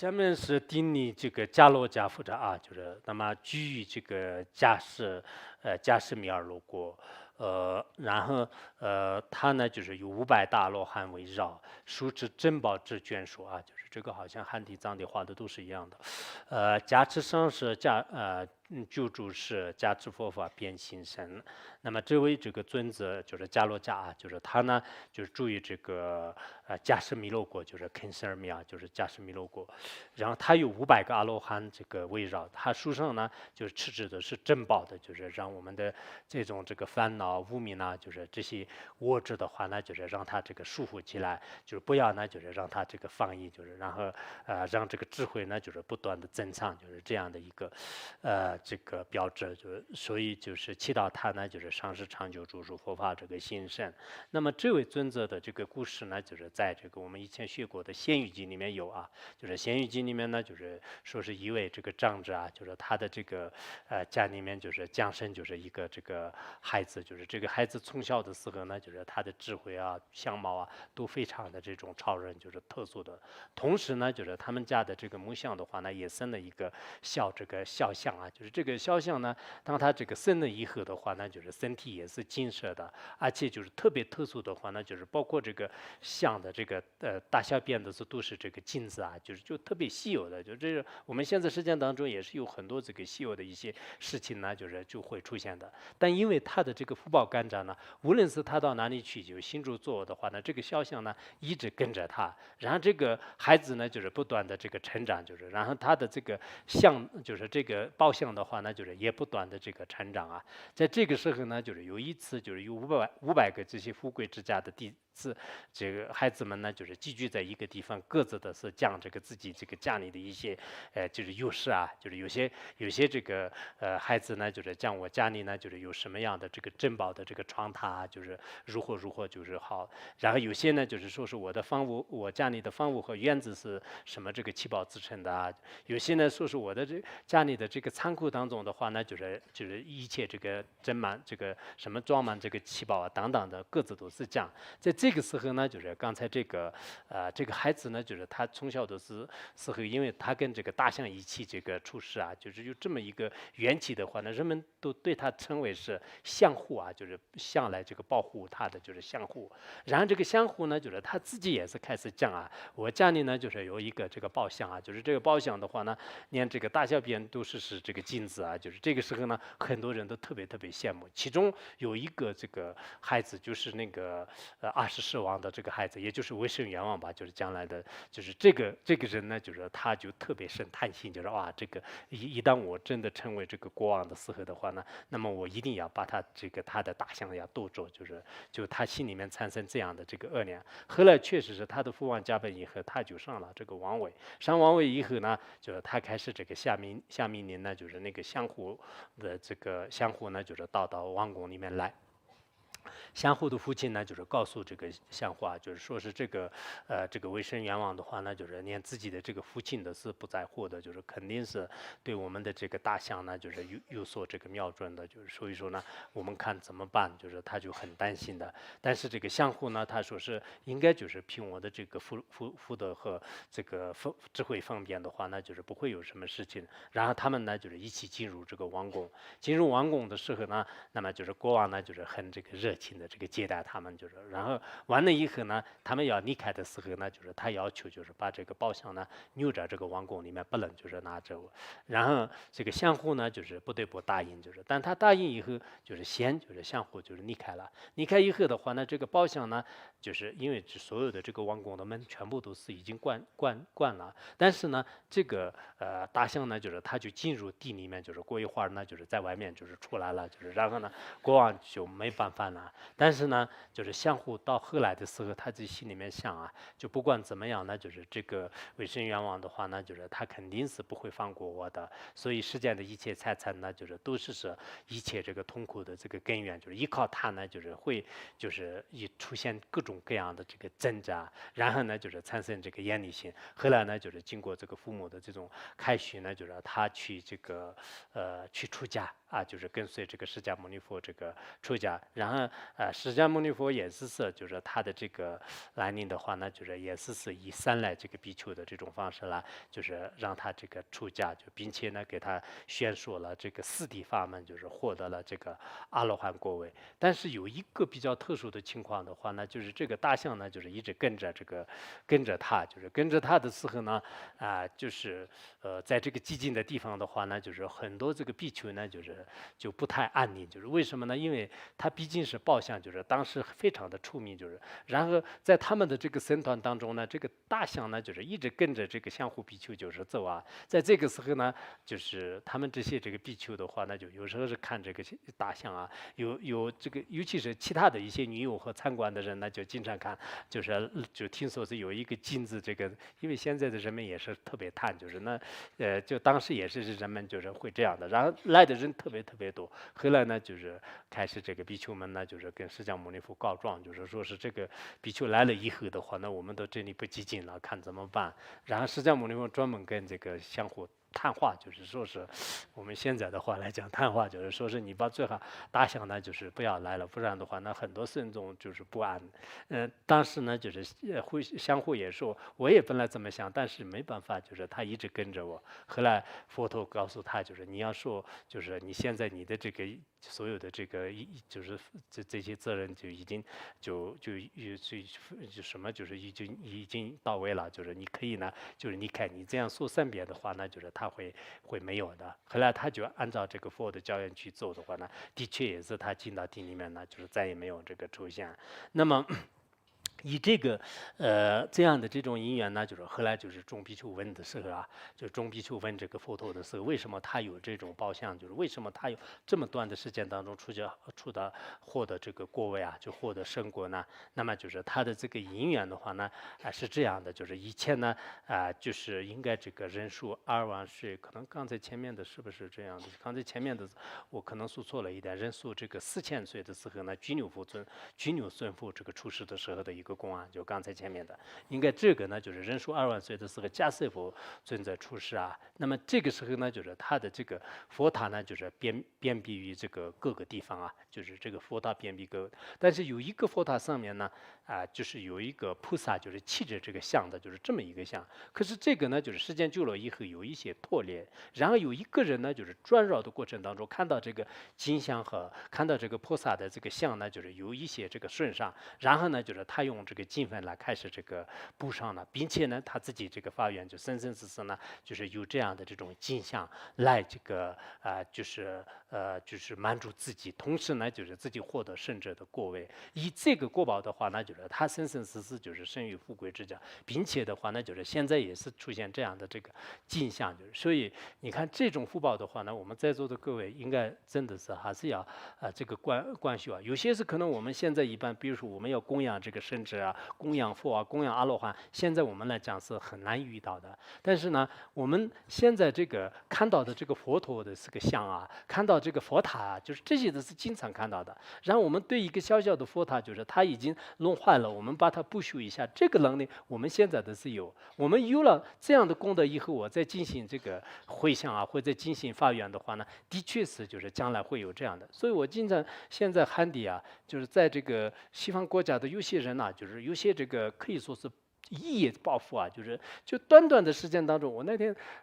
下面是定你这个加罗加夫的啊，就是那么居于这个加什米尔罗国，然后他呢就是有500大罗汉围绕，书之珍宝之眷属啊，就是这个好像汉地藏地画的都是一样的，加持上是救主是加持佛法变形神，那么这位这个尊者就是迦罗迦啊，就是他呢就是住于这个加什米罗国，就是肯什尔米亚，就是加什米罗国，然后他有500个阿罗汉这个围绕，他书上呢就是持指的是珍宝的，就是让我们的这种这个烦恼污名啊，就是这些物质的话呢，就是让他这个束缚起来，就是不要呢就是让他这个放逸，就是然后让这个智慧呢就是不断的增长，就是这样的一个这个标志，就是所以就是祈祷他呢就是上师长久住处佛法这个兴盛。那么这位尊者的这个故事呢，就是在这个我们以前学过的《仙语经》里面有啊，就是《仙语经》里面呢，就是说是一位这个长者啊，就是他的这个家里面就是降生就是一个这个孩子，就是这个孩子从小的时候呢，就是他的智慧啊、相貌啊都非常的这种超人，就是特殊的。同时呢，就是他们家的这个母像的话呢，也生了一个这个肖像啊，就是这个肖像呢，当他这个生了以后的话呢，就是身体也是金色的，而且就是特别特殊的话呢，就是包括这个像的这个大小便的都是这个金子啊，就特别稀有的，就这个我们现在实践当中也是有很多这个稀有的一些事情呢，就会出现的。但因为他的这个福报干长呢，无论是他到哪里去，就心中做的话呢，这个肖像呢一直跟着他，然后这个孩子呢就是不断的这个成长，就是然后他的这个像就是这个报像的话呢，就是也不断的这个成长啊。在这个时候呢，就是有一次就是有五百个这些富贵之家的弟子，这个孩子们呢就是集聚在一个地方，各自的是讲这个自己这个家里的一些就是优势啊，就是有些这个孩子呢就是讲我家里呢就是有什么样的这个珍宝的这个床榻啊，就是如何就是好，然后有些呢就是说是我的房屋，我家里的房屋和院子是什么这个七宝制成的啊，有些呢说是我的这家里的这个仓库当中的话呢，就是一切这个斟满这个什么装满这个七宝啊等等的，各自都是这样。在这个时候呢，就是刚才这个孩子呢，就是他从小的时候，因为他跟这个大象一起这个出世啊，就是有这么一个缘起的话呢，人们都对他称为是相护啊，就是向来这个保护他的就是相护。然后这个相护呢，就是他自己也是开始讲啊，我家里呢就是有一个这个宝箱啊，就是这个宝箱的话呢，连这个大小便都是这个金子啊，就是这个时候呢，很多人都特别特别羡慕。其中有一个这个孩子，就是那个24王的这个孩子，也就是维圣元王吧，就是将来的，就是这个人呢，就是他就特别生贪心，就是哇，这个一旦我真的成为这个国王的时候的话呢，那么我一定要把他的大象要夺走，就他心里面产生这样的这个恶念。后来确实是他的父王加本以后，他就上了这个王位。上王位以后呢，就是他开始这个下命令呢，就是那个相互的这个相互呢，就是到王宫里面来。相互的父亲呢，就是告诉这个相互啊，就是说是这个维生元王的话呢，就是连自己的这个父亲的是不在乎的，就是肯定是对我们的这个大象呢，就是有所这个瞄准的，就是所以说呢，我们看怎么办，就是他就很担心的。但是这个相互呢，他说是应该就是凭我的这个福德和这个智慧方便的话呢，就是不会有什么事情。然后他们呢，就是一起进入这个王宫。进入王宫的时候呢，那么就是国王呢，就是很这个热情的这个接待他们，就是然后完了以后呢，他们要离开的时候呢，就是他要求就是把这个宝箱呢留在这个王宫里面，不能就是拿走。然后这个相互呢，就是不得不答应，就是但他答应以后，就是相互就是离开了。离开以后的话呢，这个宝箱呢，就是因为所有的这个王宫的门全部都是已经关了，但是呢，这个大象呢，就是它就进入地里面，就是过一会儿呢，就是在外面就是出来了，就是然后呢，国王就没办法了。但是呢，就是相互到后来的时候，他自己心里面想啊，就不管怎么样呢，就是这个维生元王的话呢，就是他肯定是不会放过我的，所以世间的一切财产呢，就是都是一切这个痛苦的这个根源，就是依靠它呢，就是会就是出现各种各样的这个挣扎，然后呢，就是产生这个厌离心。后来呢，就是经过这个父母的这种开许呢，就是他去这个去出家啊，就是跟随这个释迦牟尼佛这个出家。然后释迦牟尼佛也是就是他的这个来临的话呢，就是也是以三来这个比丘的这种方式来，就是让他这个出家，就并且呢给他宣说了这个四谛法门，就是获得了这个阿罗汉果位。但是有一个比较特殊的情况的话呢，就是这个大象呢，就是一直跟着他，就是跟着他的时候呢，就是在这个寂静的地方的话呢，就是很多这个比丘呢，就不太安宁，就是为什么呢？因为他毕竟是报相，就是当时非常的出名，就是然后在他们的这个僧团当中呢，这个大象呢，就是一直跟着这个相互比丘就是走啊，在这个时候呢，就是他们这些这个比丘的话呢，就有时候是看这个大象啊，有这个，尤其是其他的一些女友和参观的人呢，就经常看，就听说是有一个金子，这个因为现在的人们也是特别贪，就是那就当时也是人们就是会这样的，然后来的人特别多，后来呢就是开始这个比丘们呢就是跟释迦牟尼佛告状，就是说是这个比丘来了以后的话，那我们到这里不寂静了，看怎么办？然后释迦牟尼佛专门跟这个相互谈话，就是说是我们现在的话来讲，谈话就是说是你把最好大象呢，就是不要来了，不然的话，那很多僧众就是不安。当时呢，就是会相互也说，我也本来这么想，但是没办法，就是他一直跟着我。后来佛陀告诉他，就是你要说，就是你现在你的这个所有的这个就是这些责任就已经就什么就是已经到位了，就是你可以呢，就是你看你这样说3遍的话呢，就是他会没有的。后来他就按照这个佛的教言去做的话呢，的确也是他进到地里面呢，就是再也没有这个出现。那么以这个这样的这种因缘呢，就是后来就是众比丘问的时候啊，就众比丘问这个佛陀的时候，为什么他有这种报相，就是为什么他有这么短的时间当中获得这个果位啊，就获得圣果呢？那么就是他的这个因缘的话呢，是这样的，就是以前呢就是应该这个人数2万岁，可能刚才前面的是不是这样的？刚才前面的我可能说错了一点，人数这个4000岁的时候呢，居牛孙父这个出世的时候的一个公案，就刚才前面的，应该这个呢就是人数2万岁的时候，迦叶佛尊者出世啊。那么这个时候呢，就是他的这个佛塔呢，就是遍布于这个各个地方啊，就是这个佛塔遍布各个，但是有一个佛塔上面呢，就是有一个菩萨，就是骑着这个像的，就是这么一个像。可是这个呢，就是时间久了以后有一些破裂，然后有一个人呢，就是转绕的过程当中看到这个金像和看到这个菩萨的这个像呢，就是有一些这个顺上，然后呢，就是他用这个金粉来开始这个补上了，并且呢，他自己这个发愿就生生世世呢，就是有这样的这种金像来这个就是满足自己，同时呢，就是自己获得圣者的果位。以这个果报的话呢，就是他生生世世就是生于富贵之家，并且的话呢，就是现在也是出现这样的这个镜像，就是所以你看这种福报的话呢，我们在座的各位应该真的是还是要这个观修啊。有些是可能我们现在一般，比如说我们要供养这个圣者啊，供养佛啊，供养阿罗汉，现在我们来讲是很难遇到的。但是呢，我们现在这个看到的这个佛陀的这个像啊，看到这个佛塔啊，就是这些都是经常看到的。然后我们对一个小小的佛塔，就是它已经弄坏了，我们把它补修一下，这个能力我们现在的是有。我们有了这样的功德以后，我再进行这个回向啊，或者进行发愿的话呢，的确是就是将来会有这样的。所以我经常现在汉地啊，就是在这个西方国家的有些人呐、就是有些这个可以说是一夜暴富啊，就短短的时间当中，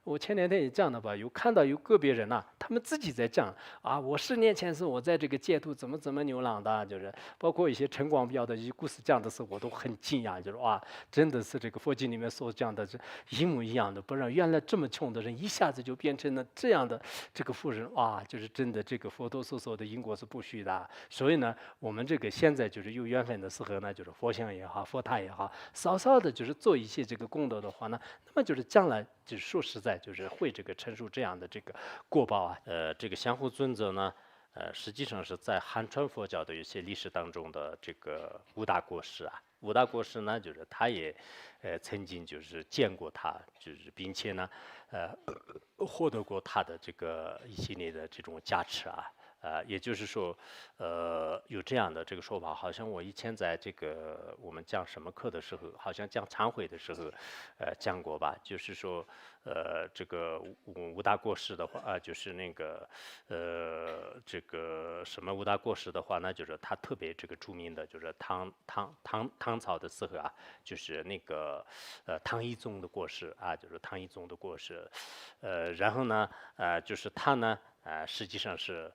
我前两天也讲了吧，有看到有个别人呐、他们自己在讲啊，我10年前是我在这个街头怎么流浪的，就是包括一些陈光标的一些故事讲的时候，我都很惊讶，就是哇，真的是这个佛经里面所讲的这一模一样的，不然原来这么穷的人一下子就变成了这样的这个富人，哇，就是真的这个佛陀所说的因果是不虚的。所以呢，我们这个现在就是有缘分的时候呢，就是佛像也好，佛塔也好，稍稍的就是做一些这个功德的话呢，那么就是将来就是说实在就是会这个承受这样的这个果报啊。这个相互尊者呢，实际上是在汉传佛教的一些历史当中的这个五大国师啊。五大国师呢，就是他也曾经就是见过他，就是并且呢获得过他的这个一系列的这种加持啊。也就是说，有这样的这个说法，好像我以前在这个我们讲什么课的时候，好像讲忏悔的时候，讲过吧，就是说，这个五大过失的话，就是那个，这个什么五大过失的话，那就是他特别这个著名的，就是唐朝的时候啊，就是那个唐懿宗的过失啊，就是唐懿宗的过失，然后呢，就是他呢。实际上是，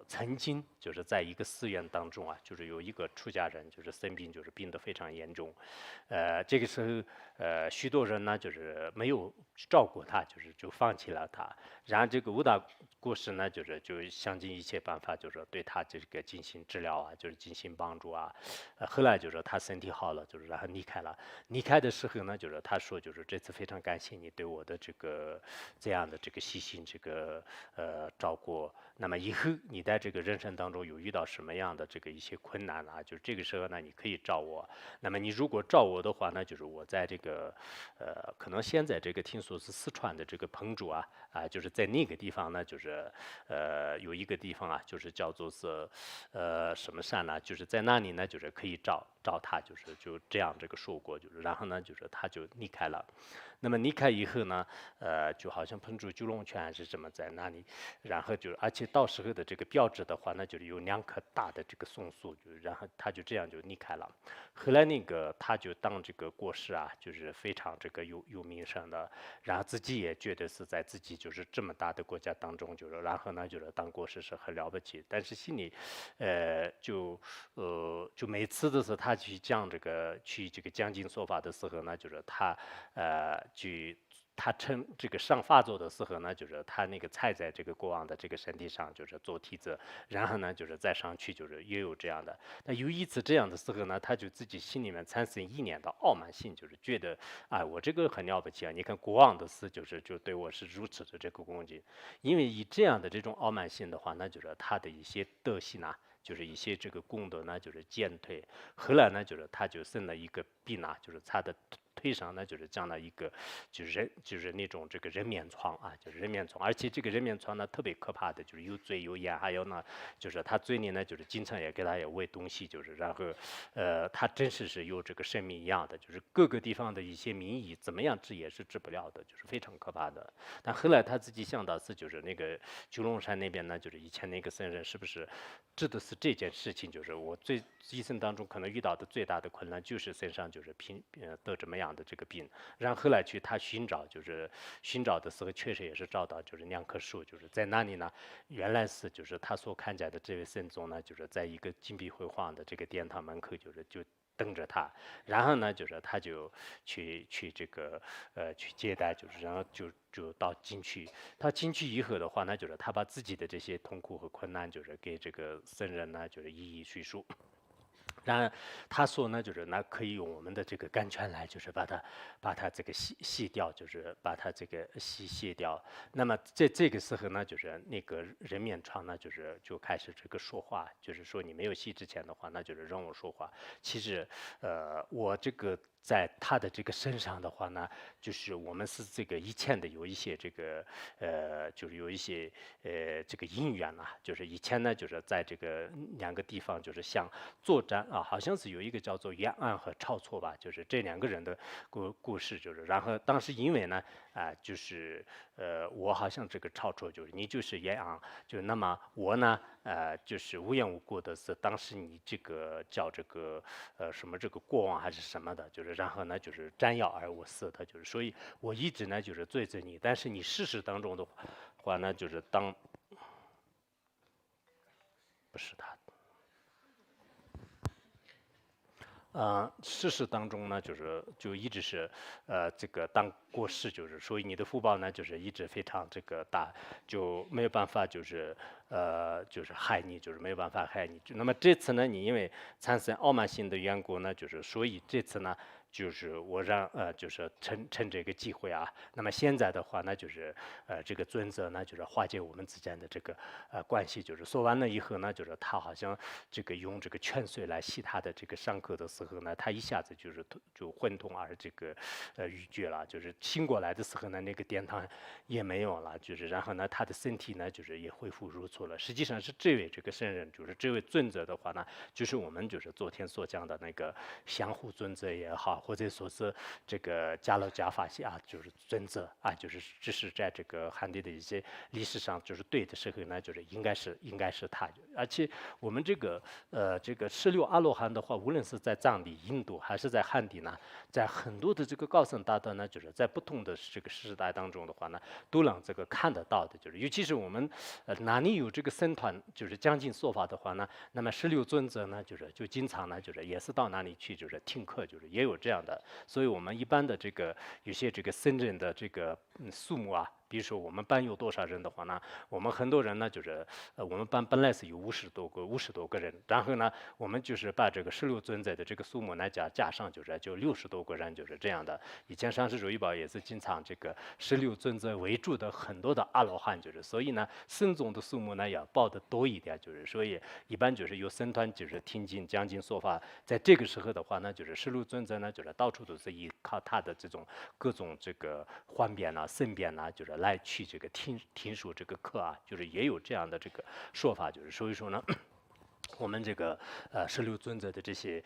曾经就是在一个寺院当中啊，就是有一个出家人，就是生病，就是病得非常严重，这个时候，许多人呢就是没有照顾他，就放弃了他。然后这个五大过失呢，就想尽一切办法，就是对他这个进行治疗啊，就是进行帮助啊。后来就是他身体好了，就是然后离开了。离开的时候呢，就是他说，就是这次非常感谢你对我的这个这样的这个细心这个照顾。那么以后你在这个人生当中有遇到什么样的这个一些困难啊，就这个时候呢，你可以找我。那么你如果找我的话呢，就是我在这个可能现在这个听说是四川的这个彭州啊，就是在那个地方呢，就是有一个地方啊，就是叫做是什么山呢？就是在那里呢，就是可以找他，就这样这个说过，就是然后呢，就是他就离开了。那么离开以后呢，就好像彭州九龙泉还是什么在那里，然后就而且到时候的这个标志的话，那就是有2棵大的这个松树，就然后他就这样就离开了。后来那个他就当这个国师啊，就是非常这个有名声的，然后自己也觉得是在自己就是这么大的国家当中，就是然后呢就是当国师是很了不起，但是心里，就每次都是他去讲去这个讲经说法的时候呢，就是他他称这个上法座的时候呢，就是他那个踩在这个国王的这个身体上，就是做梯子，然后呢，就是再上去，就是也有这样的。那有一次这样的时候呢，他就自己心里面产生一念的傲慢心，就是觉得，我这个很了不起啊！你看国王的事，就对我是如此的这个恭敬，因为以这样的这种傲慢心的话，那就是他的一些德行啊。就是一些这个功德呢，就是减退。后来呢，就是他就生了一个病啊，就是他的腿上呢，就是长了一个，就是那种这个人面疮啊，就是人面疮，而且这个人面疮呢特别可怕的，就是有嘴有眼，还有呢，就是他嘴里呢就是经常也给他也喂东西，就是然后，他真是有这个生命一样的，就是各个地方的一些名医怎么样治也是治不了的，就是非常可怕的。但后来他自己想到是就是那个九龙山那边呢，就是以前那个僧人是不是治的是这件事情，就是我一生当中可能遇到的最大的困难就是身上就是得这么样的这个病，然后后来去他寻找，就是寻找的时候确实也是找到就是2棵树，就是在那里呢，原来是就是他所看见的这位僧宗呢，就是在一个金碧辉煌的这个殿堂门口，就等着他，然后呢，就是他就去这个去接待，就是然后就到进去，他进去以后的话呢，就是他把自己的这些痛苦和困难，就是给这个僧人呢，就是一一叙述。然后他说呢，就是那可以用我们的这个甘泉来，就是把它这个洗掉，就是把它这个卸掉。那么在这个时候呢，就是那个人面疮呢，就开始这个说话，就是说你没有洗之前的话，那就是让我说话。其实，我这个在他的这个身上的话呢，就是我们是这个以前的有一些这个就是有一些这个因缘啊，就是以前呢，就是在这个2个地方就是相作战啊，好像是有一个叫做袁安和晁错吧，就是这2个人的故事，就是然后当时因为呢就是我好像这个晁错就是你就是袁安，就那么我呢就是无缘无故的是当时你这个叫这个什么这个国王还是什么的，就是然后呢就是斩妖而我死的，就是所以我一直呢就是追着你，但是你事实当中的话呢就是不是他。事实当中呢，就一直是，这个当过世，就是所以你的福报呢，就是一直非常这个大，就没有办法就是害你，就是没有办法害你。那么这次呢，你因为产生傲慢心的缘故呢，就是所以这次呢，就是我让就是趁这个机会啊，那么现在的话呢，就是这个尊者呢，就是化解我们之间的这个关系，就是说完了以后呢，就是他好像这个用这个泉水来洗他的这个伤口的时候呢，他一下子就昏通而这个欲绝了，就是醒过来的时候呢，那个殿堂也没有了，就是然后呢，他的身体呢，就是也恢复如初了。实际上是这位这个圣人，就是这位尊者的话呢，就是我们就是昨天所讲的那个相互尊者也好，或者说是这个迦楼迦法西啊，就是尊者啊，就是只是在这个汉地的一些历史上就是对的时候呢，就是应该是他，而且我们这个16阿罗汉的话，无论是在藏地、印度还是在汉地呢，在很多的这个高僧大德呢，就是在不同的这个时代当中的话呢，都能这个看得到的，就是尤其是我们哪里有这个僧团，就是将近说法的话呢，那么16尊者呢，就经常呢，就是也是到哪里去就是听课，就是也有这样的，所以我们一般的这个有些这个僧人的这个数目啊。比如说我们班有多少人的话呢？我们很多人呢，就是我们班本来是有50多个人，然后呢，我们就是把这个16尊者的这个数目呢加上，就60多个人，就是这样的。以前上师主义宝也是经常这个16尊者为主的很多的阿罗汉，就是所以呢，僧众的数目呢要报的多一点，就是所以一般就是有僧团就是听经讲经说法，在这个时候的话呢，就是16尊者呢，就是到处都是依靠他的这种各种这个幻变啊、圣变啊，就是来去这个听说这个课啊，就是也有这样的这个说法，就是所以说呢。我们这个16尊者的这些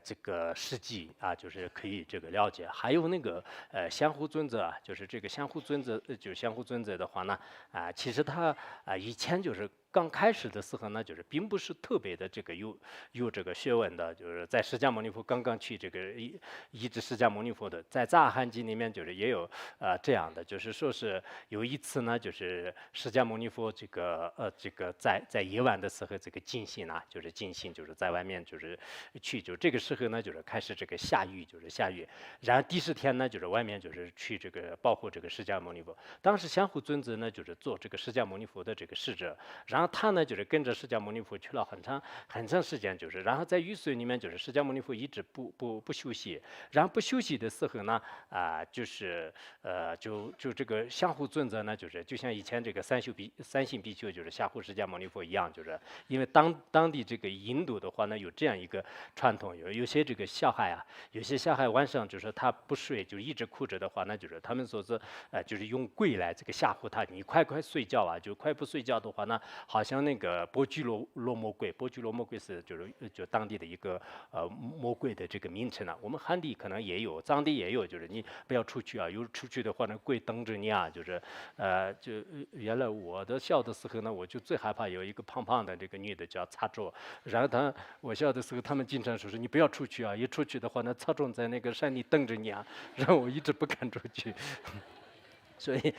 这个事迹啊，就是可以这个了解。还有那个相互尊者啊，就是这个相互尊者，就是相互尊者的话呢，其实他以前就是刚开始的时候呢，就是并不是特别的这个有这个学问的，就是在释迦牟尼佛刚刚去这个医治释迦牟尼佛的，在杂汉经里面就是也有这样的，就是说是有一次呢，就是释迦牟尼佛这个在夜晚的时候这个静心啊，就是静心就是在外面就是就这个时候呢，就是开始这个下雨，就是下雨，然后第10天呢，就是外面就是去这个保护这个释迦牟尼佛，当时相互尊者呢就是做这个释迦牟尼佛的这个侍者，然后他呢就是跟着释迦牟尼佛去了很长时间，就是然后在雨水里面就是释迦牟尼佛一直不休息，然后不休息的时候呢就是就这个相互尊者呢就是就像以前这个三性比丘就是下护释迦牟尼佛一样，就是因为当地这个印度的话呢有这样一个传统，有些这个小孩啊，有些小孩晚上就是他不睡就一直哭着的话，那就是他们说是就是用跪来这个吓唬他，你快睡觉啊，就快不睡觉的话呢。好像那个波居罗魔鬼，波居罗魔鬼是就当地的一个魔鬼的这个名称啊。我们汉地可能也有，藏地也有，就是你不要出去啊，有出去的话呢，鬼等着你啊。就是就原来我的小的时候呢，我就最害怕有一个胖胖的这个女的叫擦桌，然后我小的时候他们经常说是你不要出去啊，一出去的话呢，擦桌在那个山里等着你啊，然后我一直不敢出去。所以，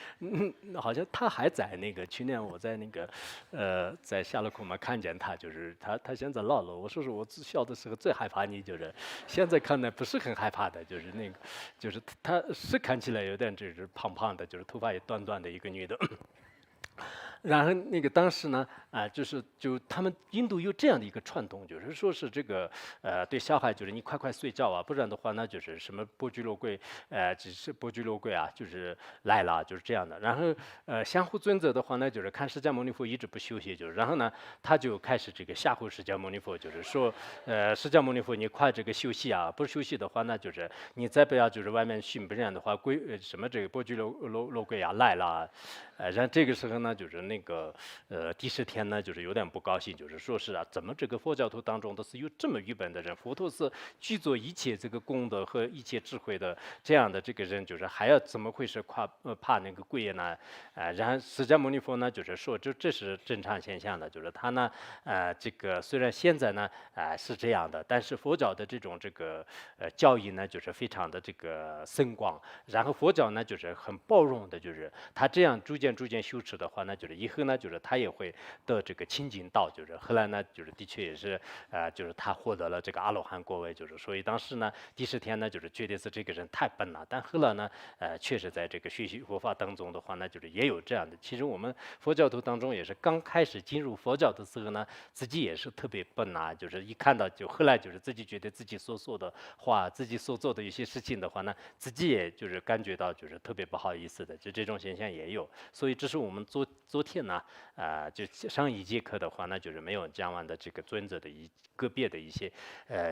好像他还在那个去年我在那个，在夏洛库嘛看见他，就是他现在老了。我说我小的时候最害怕你，就是现在看来不是很害怕的，就是那个，就是他是看起来有点就是胖胖的，就是头发也短短的一个女的。然后那个当时呢，就他们印度有这样的一个传统，就是说是这个对小孩就是你快睡觉啊，不然的话呢就是什么波居罗贵，只是波居罗贵啊，就是来了，就是这样的。然后相互尊者的话呢，就是看释迦牟尼佛一直不休息，就是然后呢他就开始这个吓唬释迦牟尼佛，就是说释迦牟尼佛你快这个休息啊，不休息的话呢就是你再不要就是外面训，不然的话什么这个波居罗贵啊来了。然后这个时候呢，就是那个第10天呢，就是有点不高兴，就是说是啊，怎么这个佛教徒当中都是有这么愚笨的人？佛陀是具足一切这个功德和一切智慧的这样的这个人，就是还要怎么会是怕那个鬼呢？然后释迦牟尼佛呢，就是说这是正常现象的，就是他呢，这个虽然现在呢，是这样的，但是佛教的这种这个教义呢，就是非常的这个深广，然后佛教呢，就是很包容的，就是他这样逐渐修持的话呢，就是以后呢，就是他也会得这个清净道，就是后来呢，就是的确也是就是他获得了这个阿罗汉果位，就是所以当时呢，第10天呢，就是觉得是这个人太笨了，但后来呢，确实在这个学习佛法当中的话呢，就是也有这样的。其实我们佛教徒当中也是刚开始进入佛教的时候呢，自己也是特别笨啊，就是一看到就后来就是自己觉得自己所说的话，自己所做的一些事情的话呢，自己也就是感觉到就是特别不好意思的，就这种现象也有。所以这是我们昨天呢，就上一节课的话呢，就是没有讲完的这个尊者的个别的一些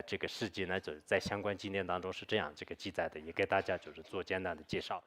这个事迹呢，就是在相关经典当中是这样这个记载的，也给大家就是做简单的介绍。